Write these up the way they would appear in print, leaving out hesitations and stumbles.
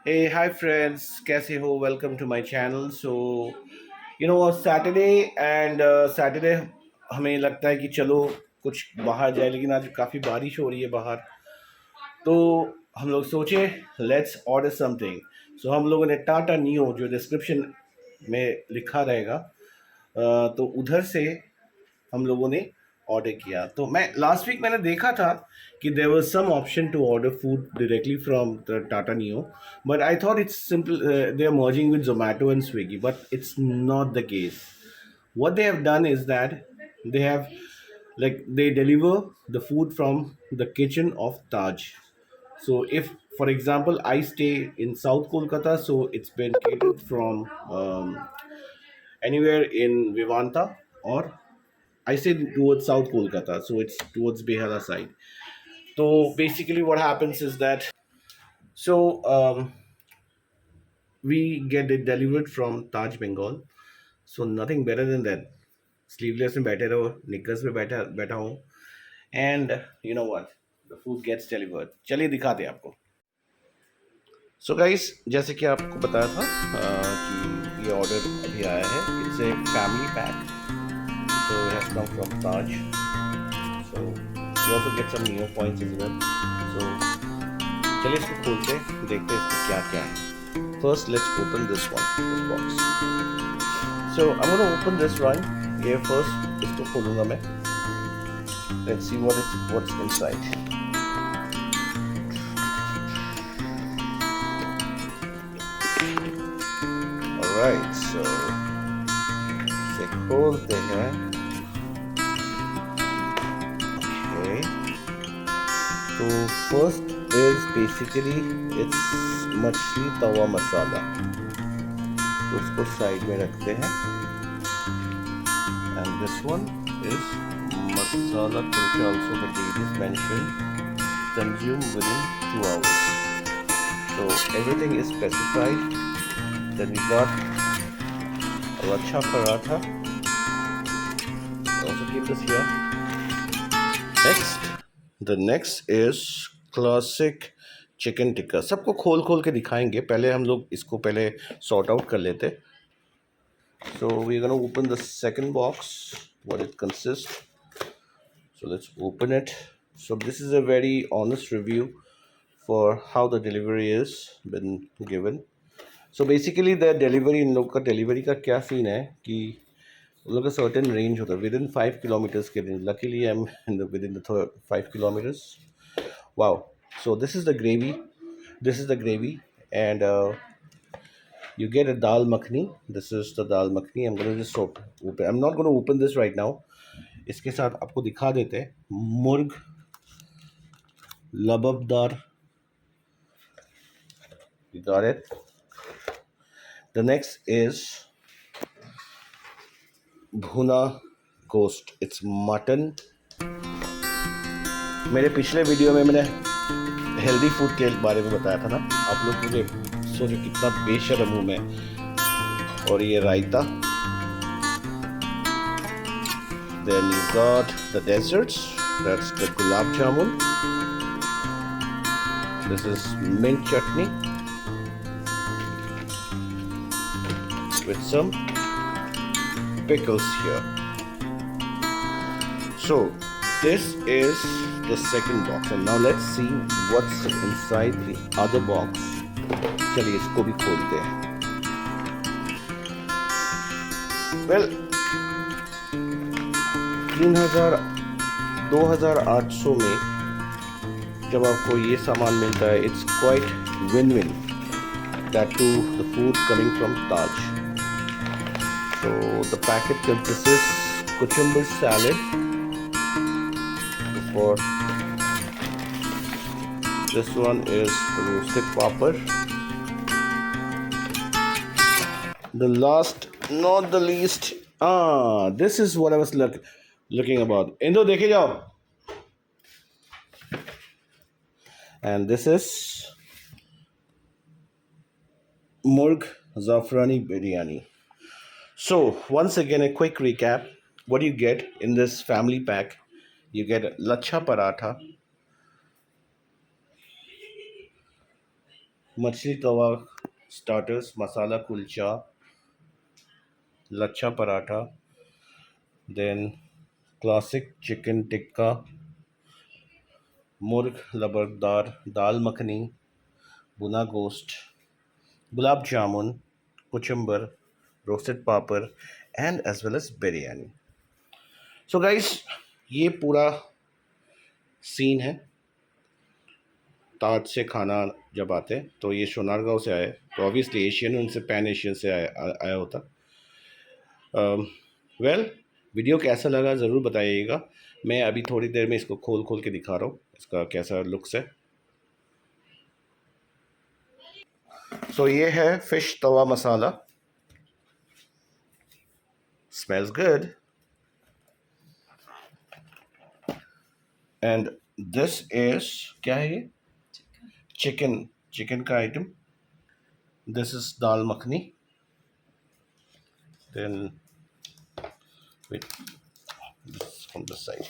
Hey, hi friends, कैसे हो? Welcome to my channel. Saturday and Saturday हमें लगता है कि चलो कुछ बाहर जाए, लेकिन आज काफ़ी बारिश हो रही है बाहर। तो हम लोग सोचे लेट्स ऑर्डर समथिंग। सो हम लोगों ने टाटा नियो, जो डिस्क्रिप्शन में लिखा रहेगा, तो उधर से हम लोगों ने ऑर्डर किया। तो मैं लास्ट वीक मैंने देखा था कि there was some option to order food directly from the Tata Neu, but I thought it's simple, they are merging with Zomato and Swiggy, but it's not the case. What they have done is that they have, like, they deliver the food from the kitchen of Taj. So if, for example, I stay in South Kolkata, so it's been catered from anywhere in Vivanta, or I say towards South Kolkata, so it's towards Behara side. So basically, what happens is that, so we get it delivered from Taj Bengal. So nothing better than that. Sleeveless में बैठे रहो, knickers में बैठा बैठा हूँ, and you know what, the food gets delivered. चलिए दिखाते हैं आपको. So guys, जैसे कि आपको बताया था कि ये ऑर्डर अभी आया है. It's a family pack, so it has come from Taj. So you also get some Neo points as well. So चलिए इसको खोलते हैं, देखते हैं इसमें क्या क्या है. First, let's open this one, this box. So I'm gonna open this one. ये first इसको खोलूँगा मैं. Let's see what's inside. All right, so इसे खोलते हैं. Okay. So first is basically it's मछली तवा मसाला. तो उसको साइड में रखते हैं. And this one is masala kulcha. Also the date is mentioned. Consume within 2 hours. So everything is specified. Then we got lacha paratha. Also keep this here. Next, the next is classic chicken tikka. सबको खोल खोल के दिखाएंगे. पहले हम लोग इसको पहले सॉर्ट आउट कर लेते. So we're gonna open the second box, what it consists. So let's open it. So this is a very honest review for how the delivery is been given. So basically the delivery, इन लोग का delivery का क्या scene है कि उन लोग का certain range होता है विद इन 5 किलोमीटर्स के range. Luckily I am in the with in the 5 kilometers. Wow. So this is the gravy, and you get a dal makhni. This is the dal makhni. I'm gonna just open. I'm not gonna open this right now. इसके साथ आपको दिखा देते हैं मुर्ग लबबदार. You got it. The next is भुना गोश्त. It's mutton. मेरे पिछले वीडियो में मैंने हेल्दी फूड के बारे में बताया था ना. आप लोग मुझे सोचो कितना बेशर्म हूँ मैं. और ये रायता. Then you got the desserts. That's the gulab jamun. This is mint chutney with some pickles here. So this is the second box, and now let's see what's inside the other box. चलिए इसको भी खोलते हैं. Well, 3000 2800 में जब आपको ये सामान मिलता है, it's quite win-win. That too, the food coming from Taj. So the packet consists cucumber salad. For this one is roasted papad. The last, not the least, this is what I was looking about. Indo dekhe jao. And this is murg zafrani biryani. So once again, a quick recap. What do you get in this family pack? You get lacha paratha, machhli tawa starters, masala kulcha, lachha paratha, then classic chicken tikka, murgh lababdar, dal makhani, bhuna gosht, gulab jamun, kachumber, roasted papad and as well as biryani. So guys, ये पूरा scene है ताज से खाना जब आते हैं। तो ये सोनारगांव से आए, तो ऑब्वियसली एशियन उनसे पैन एशियन से आया होता। वेल, वीडियो कैसा लगा ज़रूर बताइएगा। मैं अभी थोड़ी देर में इसको खोल खोल के दिखा रहा हूँ इसका कैसा लुक्स है। सो ये है fish tawa masala, smells good. And this is, क्या है ये? चिकन, चिकन का item. This is dal makhani. Then wait, this from this side.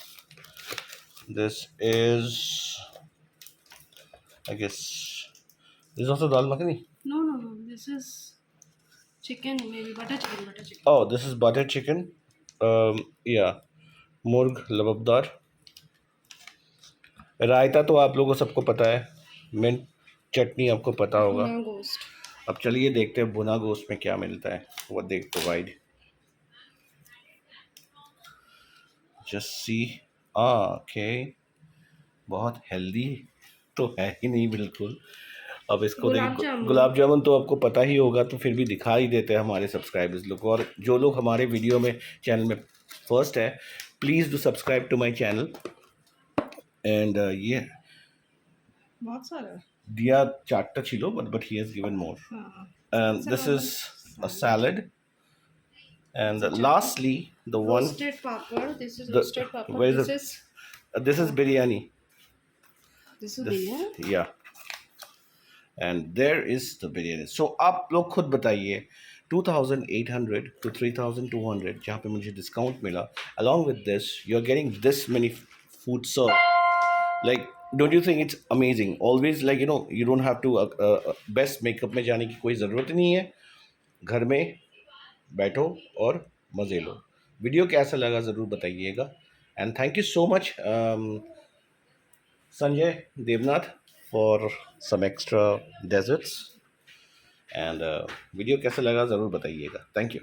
This is, I guess, this is also dal makhani. No. This is chicken, maybe butter chicken. Butter chicken. Oh, this is butter chicken. Yeah, मुर्ग लबबदार। रायता तो आप लोगों को सबको पता है, mint चटनी आपको पता होगा। भुना गोश्त। अब चलिए देखते हैं भुना गोश्त में क्या मिलता है, what they provide. Just see. Okay, बहुत हेल्दी तो है ही नहीं बिल्कुल। अब इसको गुलाब जामुन तो आपको पता ही होगा, तो फिर भी दिखा ही देते हैं हमारे सब्सक्राइबर्स लोग को। और जो लोग हमारे वीडियो में चैनल में फर्स्ट है, please do subscribe to my channel. And ये बहुत सारा दिया चारटा छिलो, but he has given more. This is a salad. And lastly, the one roasted papad. This is roasted papad. where is this is biryani. This is biryani. Yeah. And there is the biryani. So आप लोग खुद बताइए, 2800 to 3200 जहाँ पे मुझे discount मिला, along with this you are getting this many food served. Like, don't you think it's amazing? Always, like, you know, you don't have to best makeup में जाने की कोई ज़रूरत नहीं है। घर में बैठो और मज़े लो। वीडियो कैसा लगा ज़रूर बताइएगा। And thank you so much Sanjay Devnath for some extra desserts. And video कैसा लगा ज़रूर बताइएगा। Thank you.